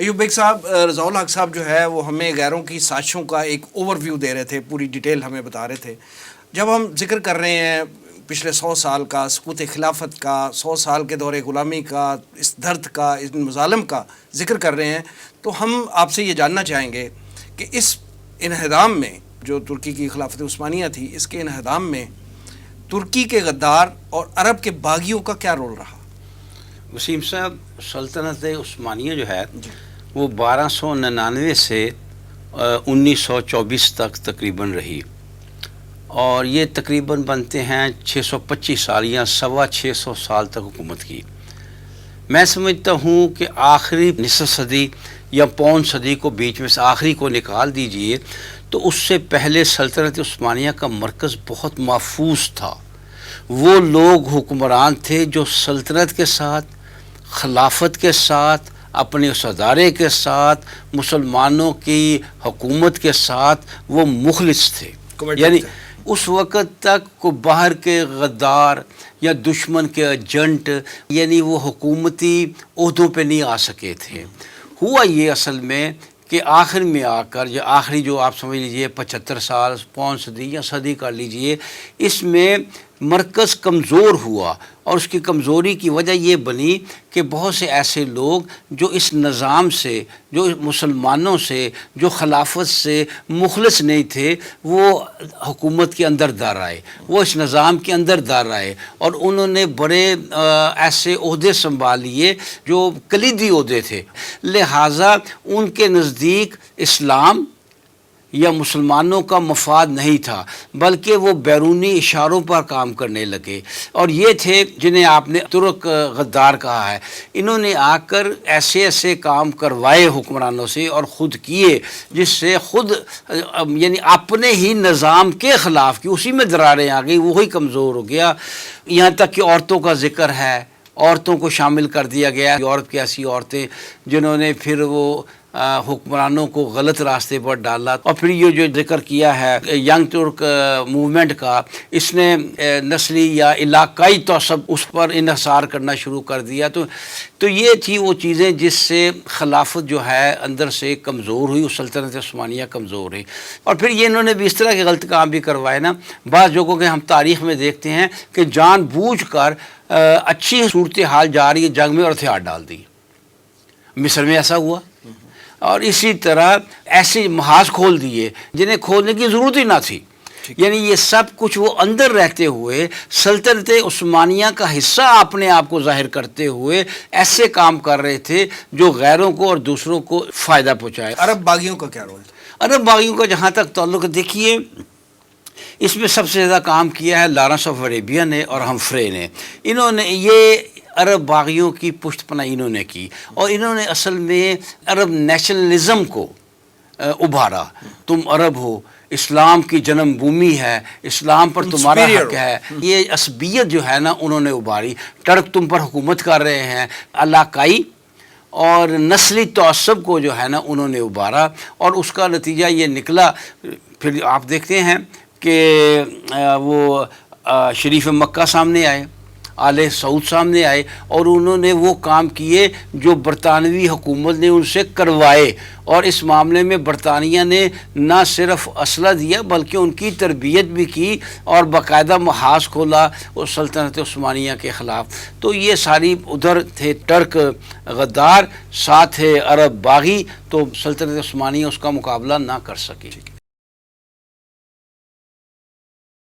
Ayub bag صاحب، رضا الحق صاحب جو ہے وہ ہمیں غیروں کی سازشوں کا ایک اوور ویو دے رہے تھے، پوری ڈیٹیل ہمیں بتا رہے تھے. جب ہم ذکر کر رہے ہیں پچھلے 100 سال کا، سقوط خلافت کا، 100 سال کے دور غلامی کا، اس درد کا، اس مظالم کا ذکر کر رہے ہیں، تو ہم آپ سے یہ جاننا چاہیں گے کہ اس انہدام میں جو ترکی کی خلافت عثمانیہ تھی، اس کے انہدام میں ترکی کے غدار اور عرب کے باغیوں کا کیا رول رہا؟ وسیم صاحب، سلطنت عثمانیہ جو ہے وہ 1299 سے 1924 تک تقریباً رہی، اور یہ تقریباً بنتے ہیں 625 سال یا 625 سال تک حکومت کی. میں سمجھتا ہوں کہ آخری نصف صدی یا پون صدی کو بیچ میں سے آخری کو نکال دیجئے تو اس سے پہلے سلطنت عثمانیہ کا مرکز بہت محفوظ تھا. وہ لوگ حکمران تھے جو سلطنت کے ساتھ، خلافت کے ساتھ، اپنے اس ادارے کے ساتھ، مسلمانوں کی حکومت کے ساتھ وہ مخلص تھے. یعنی اس وقت تک کو باہر کے غدار یا دشمن کے ایجنٹ یعنی وہ حکومتی عہدوں پہ نہیں آ سکے تھے. ہوا یہ اصل میں کہ آخر میں آ کر جو آخری جو آپ سمجھ لیجئے 75 سال، پون صدی یا صدی کر لیجئے، اس میں مرکز کمزور ہوا، اور اس کی کمزوری کی وجہ یہ بنی کہ بہت سے ایسے لوگ جو اس نظام سے، جو مسلمانوں سے، جو خلافت سے مخلص نہیں تھے، وہ حکومت کے اندر دار آئے، وہ اس نظام کے اندر دار آئے، اور انہوں نے بڑے ایسے عہدے سنبھال لیے جو کلیدی عہدے تھے. لہٰذا ان کے نزدیک اسلام یا مسلمانوں کا مفاد نہیں تھا، بلکہ وہ بیرونی اشاروں پر کام کرنے لگے. اور یہ تھے جنہیں آپ نے ترک غدار کہا ہے. انہوں نے آ کر ایسے ایسے کام کروائے حکمرانوں سے اور خود کیے، جس سے خود یعنی اپنے ہی نظام کے خلاف کی اسی میں دراریں آ گئی، وہی کمزور ہو گیا. یہاں تک کہ عورتوں کا ذکر ہے، عورتوں کو شامل کر دیا گیا. یورپ کی ایسی عورتیں جنہوں نے پھر وہ حکمرانوں کو غلط راستے پر ڈالا. اور پھر یہ جو ذکر کیا ہے ینگ ترک موومنٹ کا، اس نے نسلی یا علاقائی تعصب اس پر انحصار کرنا شروع کر دیا. تو یہ تھی وہ چیزیں جس سے خلافت جو ہے اندر سے کمزور ہوئی، سلطنت عثمانیہ کمزور ہوئی. اور پھر یہ انہوں نے بھی اس طرح کے غلط کام بھی کروائے نا. بعض لوگوں کے ہم تاریخ میں دیکھتے ہیں کہ جان بوجھ کر اچھی صورتحال جا رہی ہے جنگ میں اور ہتھیار ڈال دی. مصر میں ایسا ہوا، اور اسی طرح ایسے محاذ کھول دیے جنہیں کھولنے کی ضرورت ہی نہ تھی. یعنی یہ سب کچھ وہ اندر رہتے ہوئے سلطنت عثمانیہ کا حصہ اپنے آپ کو ظاہر کرتے ہوئے ایسے کام کر رہے تھے جو غیروں کو اور دوسروں کو فائدہ پہنچائے. عرب باغیوں کا کیا رول تھا؟ عرب باغیوں کا جہاں تک تعلق، دیکھیے اس میں سب سے زیادہ کام کیا ہے لارنس آف عربیہ نے اور ہمفرے نے. انہوں نے یہ عرب باغیوں کی پشت پناہی انہوں نے کی، اور انہوں نے اصل میں عرب نیشنلزم کو ابھارا. تم عرب ہو، اسلام کی جنم بھومی ہے، اسلام پر تمہارا حق ہے. یہ عصبیت جو ہے نا انہوں نے ابھاری. ٹرک تم پر حکومت کر رہے ہیں. علاقائی اور نسلی تعصب کو جو ہے نا انہوں نے ابھارا، اور اس کا نتیجہ یہ نکلا. پھر آپ دیکھتے ہیں کہ وہ شریف مکہ سامنے آئے، آل سعود سامنے آئے، اور انہوں نے وہ کام کیے جو برطانوی حکومت نے ان سے کروائے. اور اس معاملے میں برطانیہ نے نہ صرف اسلحہ دیا بلکہ ان کی تربیت بھی کی اور باقاعدہ محاذ کھولا اور سلطنت عثمانیہ کے خلاف. تو یہ ساری ادھر تھے ٹرک غدار، ساتھ ہے عرب باغی، تو سلطنت عثمانیہ اس کا مقابلہ نہ کر سکی.